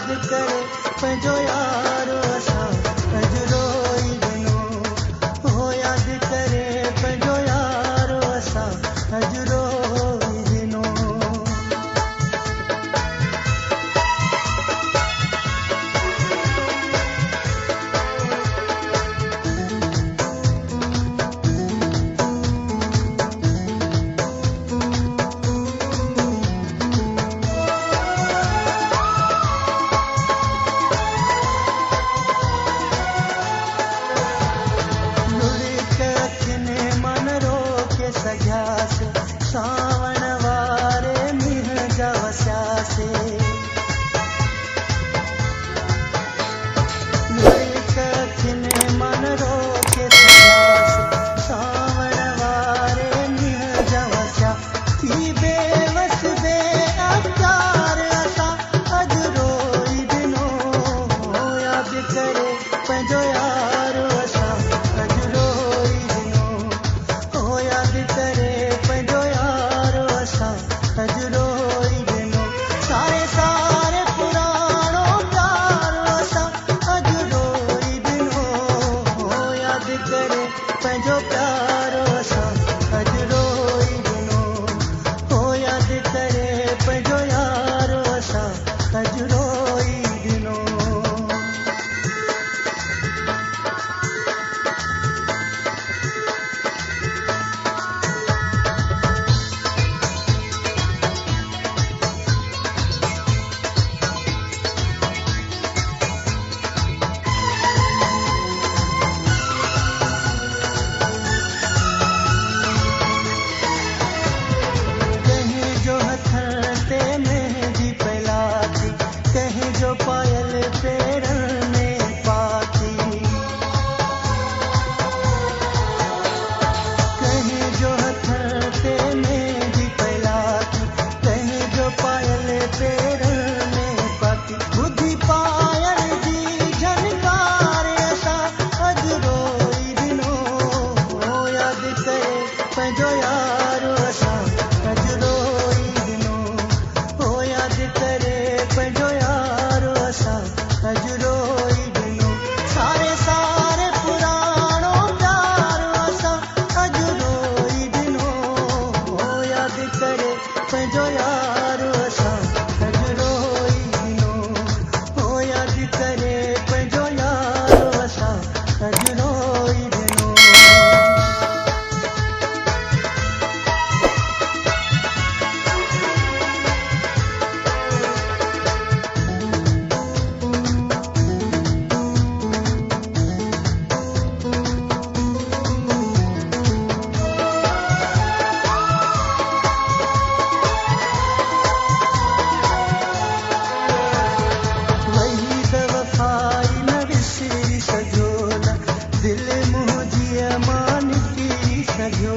यादि करे पंहिंजो यारो असां अॼु रोई ॾिनो हो यादि करे पंहिंजो यारो असां अॼु रोई ॾिनो सावण वारे मींहं जा वसियासीं अखियुनि मन रोके सघियासीं सावण वारे मींहं जा वसिया थी बेवस बेअख़्तियार असां अॼु रोई ॾिनो यादि करे पंहिंजो यारो असां अॼु रोई ॾिनो हो यादि करे पंहिंजो अॼु रोई ॾिनो सारे सारे पुराणो प्यारो असां अॼु रोई ॾिनो हो यादि करे पंहिंजो प्यारो असां अॼु रोई ॾिनो हो यादि करे पंहिंजो यारो असां अॼु रोई ॾिनो पायल पेरनि में पाती कंहिं जो हथ ते मेंहदी पइलाती कंहिं जो पायल पेरनि में पाती ॿुधी पायल जी झनकार असां अॼु रोई ॾिनो हो यादि करे पंहिंजो यारो असां अॼु रोई ॾिनो हो यादि करे पंहिंजो अॼु रोई ॾिनो सारे सारे पुराणो प्यारो असां अॼु रोई ॾिनो हो यादि करे पंहिंजो यारो असां अॼु रोई ॾिनो हो यादि करे पंहिंजो यारो असां अॼु रोई ॾिनो दिल मुंहिंजी मां निकिरी सघियो